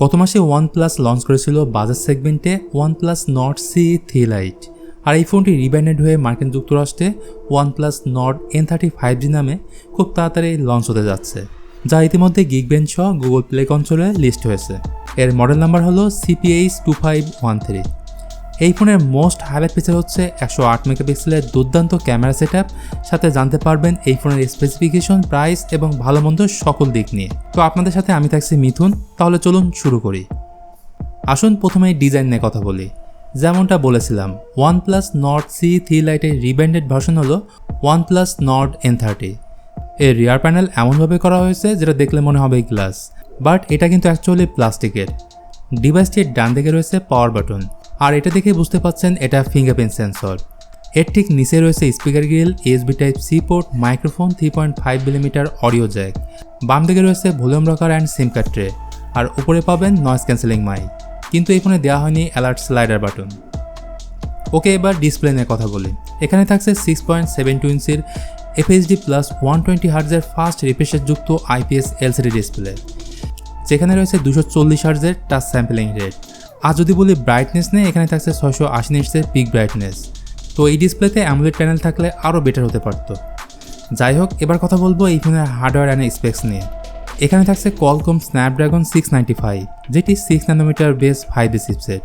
গত মাসে OnePlus launch করেছিল বাজেট সেগমেন্টে OnePlus Nord C3 Lite, আর এই ফোনটি রিব্র্যান্ডেড হয়ে মার্কিন যুক্তরাষ্ট্রে OnePlus Nord N30 5G নামে খুব তাড়াতাড়ি লঞ্চ হতে যাচ্ছে, যা ইতিমধ্যে গিগবেঞ্চ সহ গুগল প্লে কনসোলে লিস্ট হয়েছে। এর মডেল নাম্বার হলো CPH2513। এই ফোনের মোস্ট হাইলাইট ফিচার হচ্ছে 108 মেগাপিক্সেলের দুর্দান্ত ক্যামেরা সেটআপ, সাথে জানতে পারবেন এই ফোনের স্পেসিফিকেশন, প্রাইস এবং ভালো মন্দ সকল দিক নিয়ে। তো আপনাদের সাথে আমি থাকছি মিথুন, তাহলে চলুন শুরু করি। আসুন প্রথমেই ডিজাইন নিয়ে কথা বলি। যেমনটা বলেছিলাম, OnePlus Nord C3 Lite-এর রিব্র্যান্ডেড ভার্সন হলো OnePlus Nord N30। এর রিয়ার প্যানেল এমনভাবে করা হয়েছে যেটা দেখলে মনে হবে গ্লাস, বাট এটা কিন্তু অ্যাকচুয়ালি প্লাস্টিকের। ডিভাইসটির ডান দিকে রয়েছে পাওয়ার বাটন, আর এটা দেখে বুঝতে পাচ্ছেন এটা ফিঙ্গারপ্রিন্ট সেন্সর। এর ঠিক নিচে রয়েছে speaker grille, USB Type-C port, microphone, 3.5mm audio jack. বাম দিকে রয়েছে volume rocker and SIM card tray, আর উপরে পাবেন নয়েজ ক্যান্সেলিং মাইক। কিন্তু এই ফোনে দেওয়া হয়নি অ্যালার্ট স্লাইডার বাটন। ওকে, এবার ডিসপ্লে নিয়ে কথা বলি। এখানে থাকছে 6.72 ইঞ্চির FHD+ 120Hz ফাস্ট রিফ্রেশ যুক্ত IPS LCD ডিসপ্লে, যেখানে রয়েছে 240 Hz টাচ স্যাম্পলিং রেট। আর যদি বলি ব্রাইটনেস নিয়ে, এখানে থাকছে 680 নিটসের পিক ব্রাইটনেস। তো এই ডিসপ্লেতে অ্যামোলেড প্যানেল থাকলে আরও বেটার হতে পারত। যাই হোক, এবার কথা বলবো এই ফোনের হার্ডওয়্যার অ্যান্ড স্পেক্স নিয়ে। এখানে থাকছে Qualcomm Snapdragon 695, যেটি 6nm বেস 5G চিপসেট।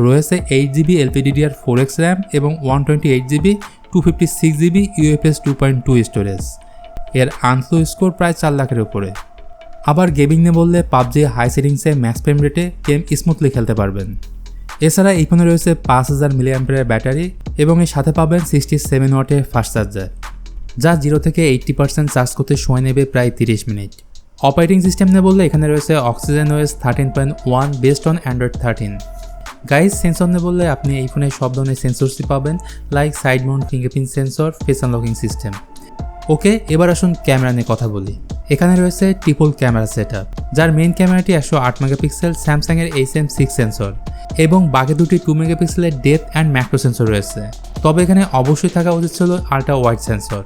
রয়েছে 8GB LPDDR4X র্যাম এবং 128GB 256GB UFS 2.2 স্টোরেজ। এর আনফ্লো স্কোর প্রায় 4 লাখের উপরে। আবার গেমিং নিয়ে বললে পাবজি হাই সেটিংসে ম্যাক্স ফ্রেম রেটে গেম স্মুথলি খেলতে পারবেন। এছাড়া এই ফোনে রয়েছে 5000 mAh ব্যাটারি এবং এর সাথে পাবেন 67 ওয়াটের ফাস্ট চার্জার, যা 0 থেকে 80% চার্জ করতে সময় নেবে প্রায় 30 মিনিট। অপারেটিং সিস্টেম নিয়ে বললে এখানে রয়েছে OS 13.1 based on Android 13। Guys, sensor নিয়ে বললে আপনি এই ফোনে সব ধরনের সেন্সরসই পাবেন, like side mount fingerprint sensor, face unlocking system. Okay, এবার আসুন ক্যামেরা নিয়ে কথা বলি। এখানে রয়েছে ট্রিপল ক্যামেরা সেটআপ, যার মেইন ক্যামেরাটি 108 মেগাপিক্সেল স্যামসাংয়ের SM6 সেন্সর এবং বাকি দুটি 2 মেগাপিক্সেলের ডেপথ অ্যান্ড ম্যাক্রো সেন্সর রয়েছে। তবে এখানে অবশ্যই থাকা উচিত ছিল আল্ট্রা ওয়াইড সেন্সর।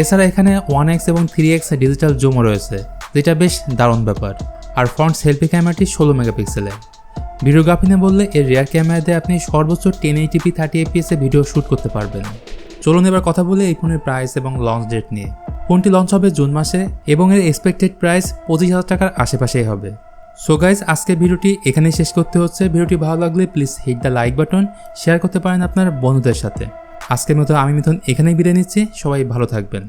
এছাড়া এখানে 1x এবং 3x ডিজিটাল জুমও রয়েছে, যেটা বেশ দারুণ ব্যাপার। আর ফ্রন্ট সেলফি ক্যামেরাটি 16 মেগাপিক্সেলের। ভিডিওগ্রাফি নিয়ে বললে এর রিয়ার ক্যামেরা দিয়ে আপনি সর্বোচ্চ 1080p 30fps ভিডিও শ্যুট করতে পারবেন। চলুন এবার কথা বলি এই ফোনের প্রাইস এবং লঞ্চ ডেট নিয়ে। ফোনটি লঞ্চ হবে জুন মাসে এবং এর এক্সপেক্টেড প্রাইস 25,000 টাকার আশেপাশেই হবে। সো গাইজ, আজকের ভিডিওটি এখানেই শেষ করতে হচ্ছে। ভিডিওটি ভালো লাগলে please hit the like button, share করতে পারেন আপনার বন্ধুদের সাথে। আজকের মতো আমি মিথুন এখানেই বিদায় নিচ্ছি। সবাই ভালো থাকবেন।